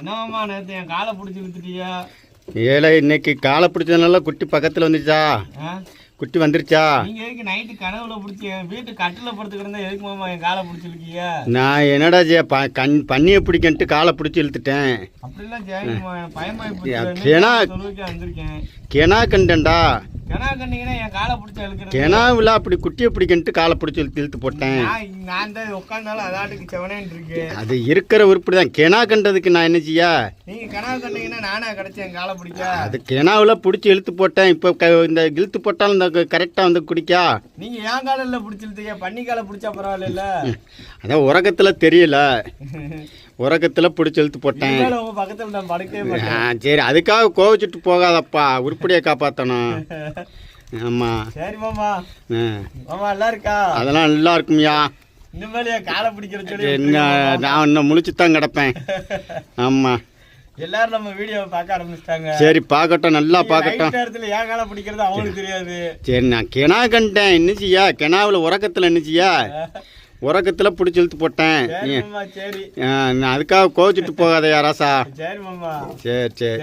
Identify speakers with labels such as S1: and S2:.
S1: என்னம்மா நேற்று என் காலை பிடிச்சி வித்துட்டியா?
S2: ஏழை இன்னைக்கு காலை பிடிச்சதுனால குட்டி பக்கத்தில் வந்துருச்சா? குட்டி வந்துருச்சா?
S1: நீங்க எதுக்கு நைட்டு கனவுல பிடிச்சி என் வீட்டு கட்டில படுத்து கிடந்தா எதுக்கு மாமா என் காலை பிடிச்சிருக்கீங்க?
S2: நான் என்னடா பண்ணியை பிடிக்கன்ட்டு காலை பிடிச்சி இழுத்துட்டேன்.
S1: அப்படிலாம் ஜெயமா பயமாயி வந்திருக்கேன்.
S2: கெனா கண்டா
S1: கெனா கண்டிங்கன்னா என் காலை பிடிச்சி இழுக்கிறது.
S2: கெனாவில் அப்படி குட்டியை பிடிக்கன்ட்டு காலை பிடிச்சி இழுத்து போட்டேன்.
S1: நான் தான் உட்காந்தாலும் அதாட்டுக்கு செவனேன்னு இருக்கு.
S2: அது இருக்கிற உருப்படி தான். கெனா கண்டதுக்கு நான் என்ன செய்ய?
S1: நீங்க கனவு கண்டீங்கன்னா நானா கிடைச்சேன் காலை பிடிக்க.
S2: அது கெனாவில் பிடிச்சி இழுத்து போட்டேன். இப்போ இந்த இழுத்து போட்டாலும் இந்த கரெக்டாக வந்து குடிக்கா.
S1: நீங்க ஏன் காலில் பிடிச்சி இழுத்தீங்க? பண்ணி காலை பிடிச்சா பரவாயில்ல.
S2: அதான் உறக்கத்தில் தெரியல, உறக்கத்தில் பிடிச்சி இழுத்து போட்டேன்.
S1: உங்க பக்கத்தில் நான் படுக்கவே மாட்டேன்.
S2: சரி, அதுக்காக கோவிச்சுட்டு போகாதப்பா, உருப்படியை காப்பாற்றணும். ஆமாம்
S1: சரி மாமா. மாமா நல்லா இருக்கா?
S2: அதெல்லாம் நல்லா இருக்கும்யா.
S1: இனிமேல் காலை பிடிக்கிற சொல்லி
S2: நான் இன்னும் முழிச்சுத்தான் கிடப்பேன். ஆமாம்,
S1: எல்லாரும் நம்ம வீடியோவை பார்க்க ஆரம்பிச்சிட்டாங்க.
S2: சரி பார்க்கட்டும், நல்லா பார்க்கட்டும்.
S1: நேரத்தில் ஏன் காலை பிடிக்கிறது அவங்களுக்கு தெரியாது.
S2: சரி, நான் கெனா கண்டேன். என்ன செய்யா? கெனாவில் உறக்கத்தில் என்ன செய்யா? உறக்கத்தில் பிடிச்சி இழுத்து போட்டேன்.
S1: சரி
S2: நான் அதுக்காக கோவிச்சுட்டு போகாத யாராசா.
S1: சரி மாமா.
S2: சரி சரி.